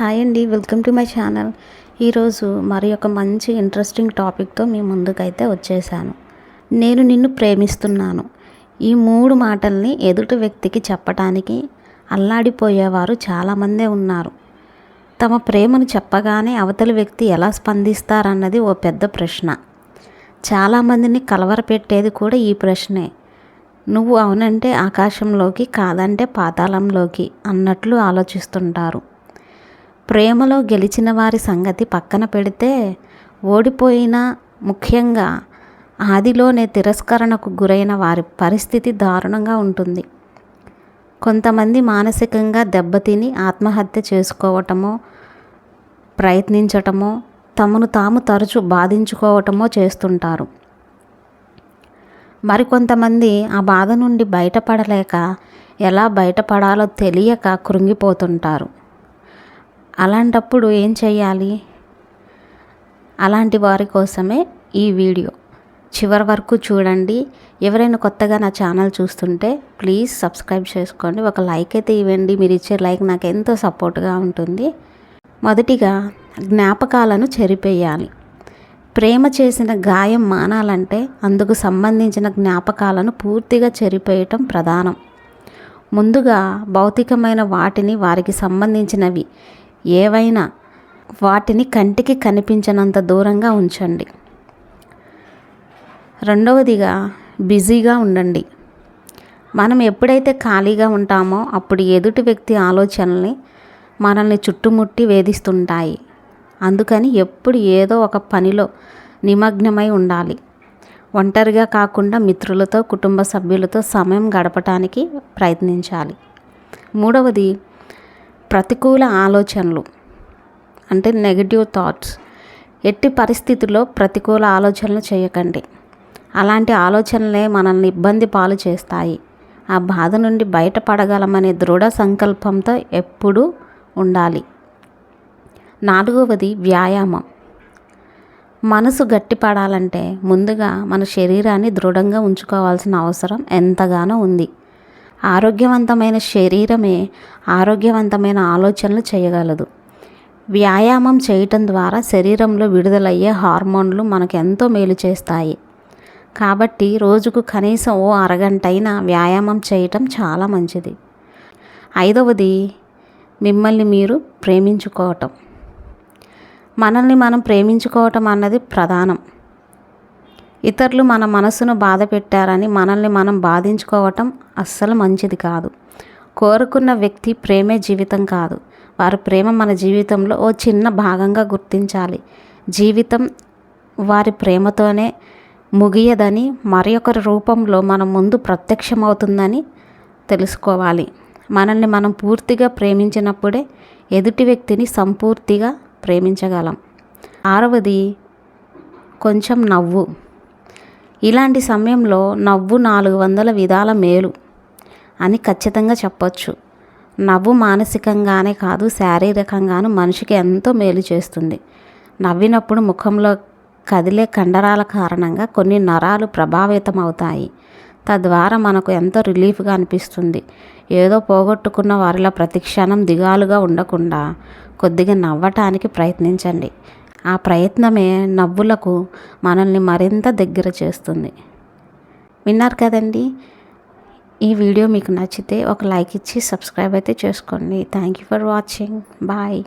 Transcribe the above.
Hi అండి, welcome to my channel. ఈరోజు మరి ఒక మంచి ఇంట్రెస్టింగ్ టాపిక్తో మీ ముందుకైతే వచ్చేసాను. నేను నిన్ను ప్రేమిస్తున్నాను. ఈ 3 మాటల్ని ఎదుటి వ్యక్తికి చెప్పటానికి అల్లాడిపోయేవారు చాలామందే ఉన్నారు. తమ ప్రేమను చెప్పగానే అవతలి వ్యక్తి ఎలా స్పందిస్తారన్నది ఓ పెద్ద ప్రశ్న. చాలామందిని కలవరపెట్టేది కూడా ఈ ప్రశ్నే. నువ్వు అవునంటే ఆకాశంలోకి, కాదంటే పాతాళంలోకి అన్నట్లు ఆలోచిస్తుంటారు. ప్రేమలో గెలిచిన వారి సంగతి పక్కన పెడితే, ఓడిపోయిన, ముఖ్యంగా ఆదిలోనే తిరస్కరణకు గురైన వారి పరిస్థితి దారుణంగా ఉంటుంది. కొంతమంది మానసికంగా దెబ్బతిని ఆత్మహత్య చేసుకోవటమో, ప్రయత్నించటమో, తమను తాము తరచూ బాధించుకోవటమో చేస్తుంటారు. మరికొంతమంది ఆ బాధ నుండి బయటపడలేక, ఎలా బయటపడాలో తెలియక కృంగిపోతుంటారు. అలాంటప్పుడు ఏం చేయాలి? అలాంటి వారి కోసమే ఈ వీడియో. చివరి వరకు చూడండి. ఎవరైనా కొత్తగా నా ఛానల్ చూస్తుంటే ప్లీజ్ సబ్స్క్రైబ్ చేసుకోండి. ఒక లైక్ అయితే ఇవ్వండి. మీరు ఇచ్చే లైక్ నాకు ఎంతో సపోర్ట్గా ఉంటుంది. మొదటిగా, జ్ఞాపకాలను చెరిపేయాలి. ప్రేమ చేసిన గాయం మానాలంటే అందుకు సంబంధించిన జ్ఞాపకాలను పూర్తిగా చెరిపేయటం ప్రధానం. ముందుగా భౌతికమైన వాటిని, వారికి సంబంధించినవి ఏవైనా వాటిని కంటికి కనిపించనంత దూరంగా ఉంచండి. రెండవదిగా, బిజీగా ఉండండి. మనం ఎప్పుడైతే ఖాళీగా ఉంటామో అప్పుడు ఎదుటి వ్యక్తి ఆలోచనల్ని మనల్ని చుట్టుముట్టి వేధిస్తుంటాయి. అందుకని ఎప్పుడు ఏదో ఒక పనిలో నిమగ్నమై ఉండాలి. ఒంటరిగా కాకుండా మిత్రులతో, కుటుంబ సభ్యులతో సమయం గడపటానికి ప్రయత్నించాలి. మూడవది, ప్రతికూల ఆలోచనలు అంటే నెగటివ్ థాట్స్. ఎట్టి పరిస్థితుల్లో ప్రతికూల ఆలోచనలు చేయకండి. అలాంటి ఆలోచనలే మనల్ని ఇబ్బంది పాలు చేస్తాయి. ఆ బాధ నుండి బయటపడగలమనే దృఢ సంకల్పంతో ఎప్పుడూ ఉండాలి. నాలుగవది, వ్యాయామం. మనసు గట్టిపడాలంటే ముందుగా మన శరీరాన్ని దృఢంగా ఉంచుకోవాల్సిన అవసరం ఎంతగానో ఉంది. ఆరోగ్యవంతమైన శరీరమే ఆరోగ్యవంతమైన ఆలోచనలు చేయగలదు. వ్యాయామం చేయటం ద్వారా శరీరంలో విడుదలయ్యే హార్మోన్లు మనకు ఎంతో మేలు చేస్తాయి. కాబట్టి రోజుకు కనీసం ఓ అరగంట అయినా వ్యాయామం చేయటం చాలా మంచిది. ఐదవది, మిమ్మల్ని మీరు ప్రేమించుకోవటం. మనల్ని మనం ప్రేమించుకోవటం అన్నది ప్రధానం. ఇతరులు మన మనసును బాధ పెట్టారని మనల్ని మనం బాధించుకోవటం అస్సలు మంచిది కాదు. కోరుకున్న వ్యక్తి ప్రేమే జీవితం కాదు. వారి ప్రేమ మన జీవితంలో ఓ చిన్న భాగంగా గుర్తించాలి. జీవితం వారి ప్రేమతోనే ముగియదని, మరి ఒకరి రూపంలో మన ముందు ప్రత్యక్షమవుతుందని తెలుసుకోవాలి. మనల్ని మనం పూర్తిగా ప్రేమించినప్పుడే ఎదుటి వ్యక్తిని సంపూర్తిగా ప్రేమించగలం. ఆరవది, కొంచెం నవ్వు. ఇలాంటి సమయంలో నవ్వు 400 విధాల మేలు అని ఖచ్చితంగా చెప్పొచ్చు. నవ్వు మానసికంగానే కాదు, శారీరకంగాను మనిషికి ఎంతో మేలు చేస్తుంది. నవ్వినప్పుడు ముఖంలో కదిలే కండరాల కారణంగా కొన్ని నరాలు ప్రభావితం అవుతాయి. తద్వారా మనకు ఎంతో రిలీఫ్గా అనిపిస్తుంది. ఏదో పోగొట్టుకున్న వారిలా ప్రతిక్షణం దిగాలుగా ఉండకుండా కొద్దిగా నవ్వటానికి ప్రయత్నించండి. ఆ ప్రయత్నమే నవ్వులకు మనల్ని మరింత దగ్గర చేస్తుంది. విన్నారు కదండి. ఈ వీడియో మీకు నచ్చితే ఒక లైక్ ఇచ్చి సబ్స్క్రైబ్ అయితే చేసుకోండి. Thank you for watching. Bye.